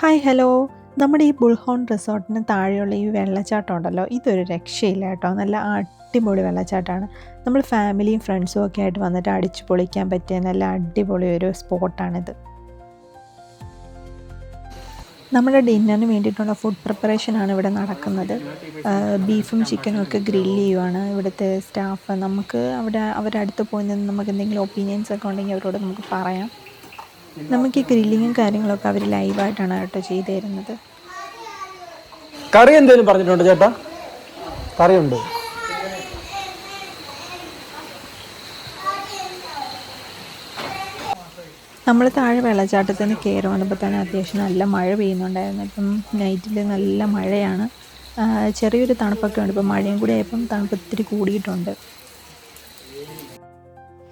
Hi hello, നമ്മുടെ ഈ ബുൾഹോൺ റിസോർട്ടിന് താഴെയുള്ള ഈ വെള്ളച്ചാട്ടം ഉണ്ടല്ലോ, ഇതൊരു രക്ഷയില്ല കേട്ടോ. നല്ല അടിപൊളി വെള്ളച്ചാട്ടമാണ്. നമ്മൾ ഫാമിലിയും ഫ്രണ്ട്സും ഒക്കെ ആയിട്ട് വന്നിട്ട് അടിച്ചു പൊളിക്കാൻ പറ്റിയ നല്ല അടിപൊളി ഒരു സ്പോട്ടാണിത്. നമ്മുടെ ഡിന്നറിന് വേണ്ടിയിട്ടുള്ള ഫുഡ് പ്രിപ്പറേഷനാണ് ഇവിടെ നടക്കുന്നത്. ബീഫും ചിക്കനും ഒക്കെ ഗ്രില്ല് ചെയ്യുവാണ് ഇവിടുത്തെ സ്റ്റാഫ്. നമുക്ക് അവരടുത്ത് പോയി നിന്ന് നമുക്ക് എന്തെങ്കിലും ഒപ്പീനിയൻസ് ഒക്കെ ഉണ്ടെങ്കിൽ അവരോട് നമുക്ക് പറയാം. നമുക്ക് ഈ ഗ്രില്ലിങ്ങും കാര്യങ്ങളൊക്കെ അവർ ലൈവായിട്ടാണ് കേട്ടോ ചെയ്തു തരുന്നത്. കറി എന്തെങ്കിലും പറഞ്ഞിട്ടുണ്ടോ ചേട്ടാ? കറിയുണ്ട്. നമ്മൾ താഴെ വെള്ളച്ചാട്ടത്തിന് കയറി വന്നപ്പോൾ തന്നെ അത്യാവശ്യം നല്ല മഴ പെയ്യുന്നുണ്ടായിരുന്നു. ഇപ്പം നൈറ്റിൽ നല്ല മഴയാണ്. ചെറിയൊരു തണുപ്പൊക്കെ ഉണ്ട്. ഇപ്പം മഴയും കൂടി ആയപ്പം തണുപ്പ് ഇത്തിരി കൂടിയിട്ടുണ്ട്.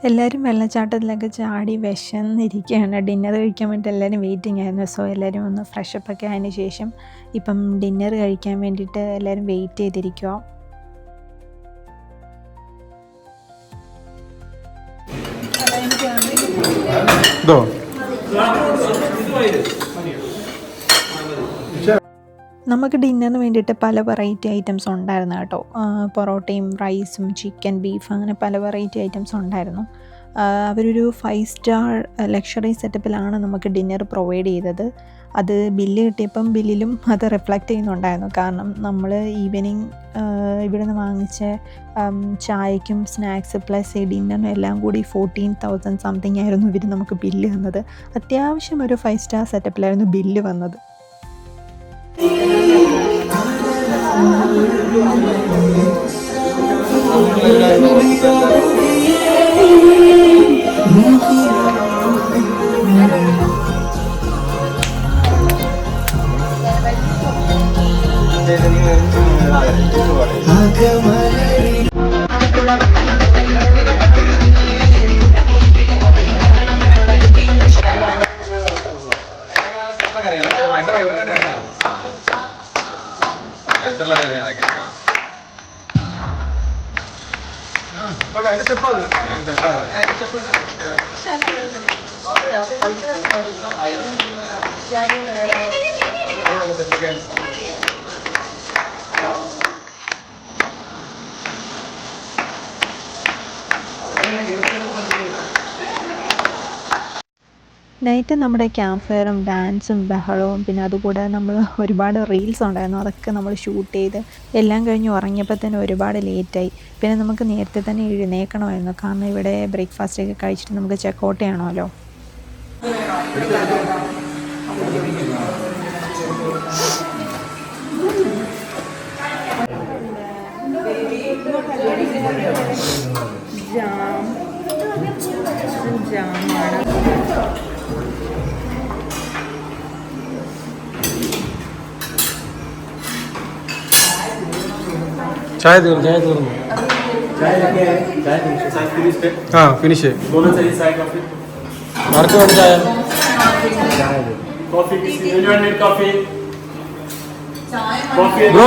എല്ലാവരും വെള്ളച്ചാട്ടത്തിലൊക്കെ ചാടി വിശന്നിരിക്കുകയാണ്. ഡിന്നർ കഴിക്കാൻ വേണ്ടിയിട്ട് എല്ലാവരും വെയിറ്റിംഗ് ആയിരുന്നു. സോ എല്ലാവരും ഒന്ന് ഫ്രഷപ്പൊക്കെ ആയതിന് ശേഷം ഇപ്പം ഡിന്നർ കഴിക്കാൻ വേണ്ടിയിട്ട് എല്ലാവരും വെയിറ്റ് ചെയ്തിരിക്കുക. നമുക്ക് ഡിന്നറിന് വേണ്ടിയിട്ട് പല വെറൈറ്റി ഐറ്റംസ് ഉണ്ടായിരുന്നു കേട്ടോ. പൊറോട്ടയും റൈസും ചിക്കൻ ബീഫ് അങ്ങനെ പല വെറൈറ്റി ഐറ്റംസ് ഉണ്ടായിരുന്നു. അവരൊരു 5 സ്റ്റാർ ലക്ഷറി സെറ്റപ്പിലാണ് നമുക്ക് ഡിന്നർ പ്രൊവൈഡ് ചെയ്തത്. അത് ബില്ല് കിട്ടിയപ്പം ബില്ലിലും അത് റിഫ്ലക്റ്റ് ചെയ്യുന്നുണ്ടായിരുന്നു. കാരണം നമ്മൾ ഈവനിങ് ഇവിടെ നിന്ന് വാങ്ങിച്ച ചായക്കും സ്നാക്സ് പ്ലസ് ഈ ഡിന്നറിനും എല്ലാം കൂടി 14,000 സംതിങ് ആയിരുന്നു ഇവർ നമുക്ക് ബില്ല് വന്നത്. അത്യാവശ്യം ഒരു 5 സ്റ്റാർ സെറ്റപ്പിലായിരുന്നു ബില്ല് വന്നത്. നൈറ്റ് നമ്മുടെ ക്യാമ്പ് ഫയറും ഡാൻസും ബഹളവും പിന്നെ അതുകൂടെ നമ്മൾ ഒരുപാട് റീൽസ് ഉണ്ടായിരുന്നു. അതൊക്കെ നമ്മൾ ഷൂട്ട് ചെയ്ത് എല്ലാം കഴിഞ്ഞ് ഉറങ്ങിയപ്പോൾ തന്നെ ഒരുപാട് ലേറ്റായി. പിന്നെ നമുക്ക് നേരത്തെ തന്നെ എഴുന്നേൽക്കണമായിരുന്നു. കാരണം ഇവിടെ ബ്രേക്ക്ഫാസ്റ്റൊക്കെ കഴിച്ചിട്ട് നമുക്ക് ചെക്കൗട്ട് ചെയ്യണമല്ലോ. ജാമാണ് ചായ തീർന്നു. ആ ഫിനിഷ്. ആർക്ക് വേണം ചായ?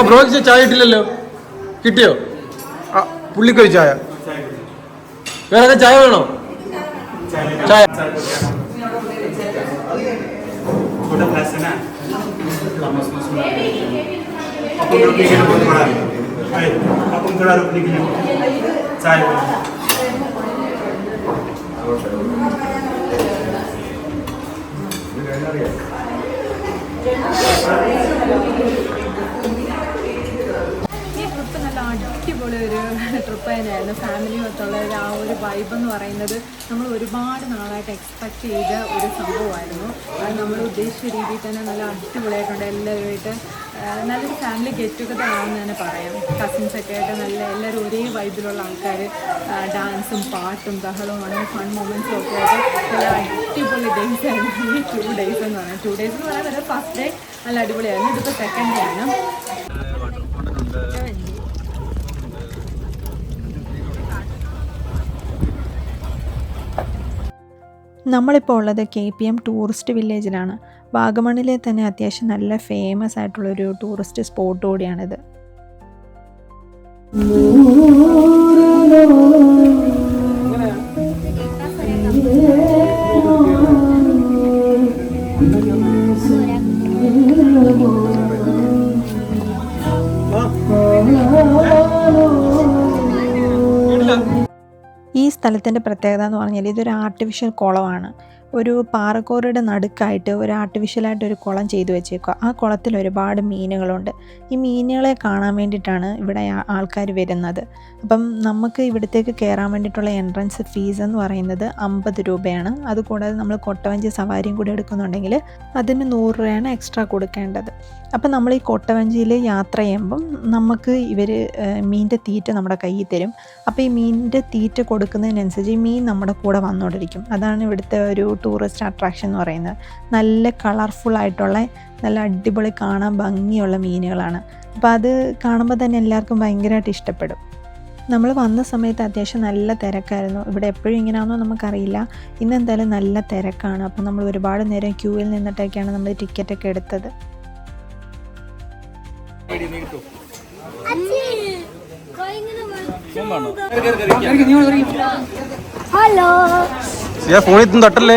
ബ്രോ ചായ ഇട്ടില്ലല്ലോ. കിട്ടിയോ? പുള്ളിക്കൊരു ചായ. വേറെ ചായ വേണോ? ചായ अपन थोड़ा रुकने के लिए चाय ഈ ട്രിപ്പ് നല്ല അടിപൊളി ഒരു ട്രിപ്പ് തന്നെയായിരുന്നു. ഫാമിലി മൊത്തമുള്ള ആ ഒരു വൈബ് എന്ന് പറയുന്നത് നമ്മൾ ഒരുപാട് നാളായിട്ട് എക്സ്പെക്റ്റ് ചെയ്ത ഒരു സംഭവമായിരുന്നു. അത് നമ്മൾ ഉദ്ദേശിച്ച രീതിയിൽ തന്നെ നല്ല അടിപൊളിയായിട്ടുണ്ട്. എല്ലാവരുമായിട്ട് നല്ലൊരു ഫാമിലി ഗെറ്റ് ടുഗദർ ആണെന്ന് തന്നെ പറയാം. കസിൻസൊക്കെ ആയിട്ട് നല്ല എല്ലാവരും ഒരേ വൈബിലുള്ള ആൾക്കാർ. ഡാൻസും പാട്ടും ബഹളവും അങ്ങനെ ഫൺ മൊമെൻറ്റ്സും ഒക്കെ ആയിട്ട് നല്ല അടിപൊളി ഡേയ്സ് ആയിരുന്നു ഈ 2 days എന്ന് പറയുന്നത്. 2 days എന്ന് പറയുന്നത് ഫസ്റ്റ് ഡേ നല്ല അടിപൊളിയായിരുന്നു. ഇതിപ്പോൾ സെക്കൻഡ് ഡേ ആണ്. നമ്മളിപ്പോൾ ഉള്ളത് KPM ടൂറിസ്റ്റ് വില്ലേജിലാണ്. വാഗമണിലെ തന്നെ അത്യാവശ്യം നല്ല ഫേമസ് ആയിട്ടുള്ളൊരു ടൂറിസ്റ്റ് സ്പോട്ട് കൂടിയാണിത്. സ്ഥലത്തിൻ്റെ പ്രത്യേകത എന്ന് പറഞ്ഞാൽ ഇതൊരു ആർട്ടിഫിഷ്യൽ കുളമാണ്. ഒരു പാറക്കോറിയുടെ നടുക്കായിട്ട് ഒരു ആർട്ടിഫിഷ്യലായിട്ട് ഒരു കുളം ചെയ്തു വെച്ചേക്കുക. ആ കുളത്തിൽ ഒരുപാട് മീനുകളുണ്ട്. ഈ മീനുകളെ കാണാൻ വേണ്ടിയിട്ടാണ് ഇവിടെ ആൾക്കാർ വരുന്നത്. അപ്പം നമുക്ക് ഇവിടത്തേക്ക് കയറാൻ വേണ്ടിയിട്ടുള്ള എൻട്രൻസ് ഫീസ് എന്ന് പറയുന്നത് 50 രൂപയാണ്. അതുകൂടാതെ നമ്മൾ കൊട്ടവഞ്ചി സവാരിയും കൂടി എടുക്കുന്നുണ്ടെങ്കിൽ അതിന് 100 രൂപയാണ് എക്സ്ട്രാ കൊടുക്കേണ്ടത്. അപ്പം നമ്മൾ ഈ കൊട്ടവഞ്ചിയിൽ യാത്ര ചെയ്യുമ്പം നമുക്ക് ഇവർ മീനിൻ്റെ തീറ്റ നമ്മുടെ കയ്യിൽ തരും. അപ്പോൾ ഈ മീനിൻ്റെ തീറ്റ കൊടുക്കുന്നതിനനുസരിച്ച് ഈ മീൻ നമ്മുടെ കൂടെ വന്നുകൊണ്ടിരിക്കും. അതാണ് ഇവിടുത്തെ ഒരു ടൂറിസ്റ്റ് അട്രാക്ഷൻ എന്ന് പറയുന്നത്. നല്ല കളർഫുള്ളായിട്ടുള്ള നല്ല അടിപൊളി കാണാൻ ഭംഗിയുള്ള മീനുകളാണ്. അപ്പോൾ അത് കാണുമ്പോൾ തന്നെ എല്ലാവർക്കും ഭയങ്കരമായിട്ട് ഇഷ്ടപ്പെടും. നമ്മൾ വന്ന സമയത്ത് അത്യാവശ്യം നല്ല തിരക്കായിരുന്നു. ഇവിടെ എപ്പോഴും ഇങ്ങനെയാണെന്നോ നമുക്കറിയില്ല. ഇന്ന് എന്തായാലും നല്ല തിരക്കാണ്. അപ്പോൾ നമ്മൾ ഒരുപാട് നേരം ക്യൂവിൽ നിന്നിട്ടൊക്കെയാണ് നമ്മൾ ടിക്കറ്റൊക്കെ എടുത്തത്. ഹലോ ഫോണിൽ തട്ടല്ലേ.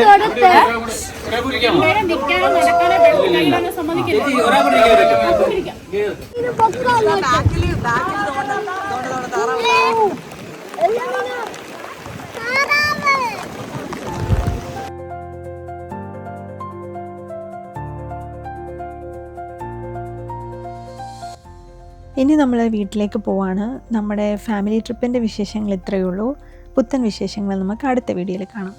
ഇനി നമ്മൾ വീട്ടിലേക്ക് പോവാണ്. നമ്മുടെ ഫാമിലി ട്രിപ്പിൻ്റെ വിശേഷങ്ങൾ ഇത്രയേ ഉള്ളൂ. പുത്തൻ വിശേഷങ്ങൾ നമുക്ക് അടുത്ത വീഡിയോയിൽ കാണാം.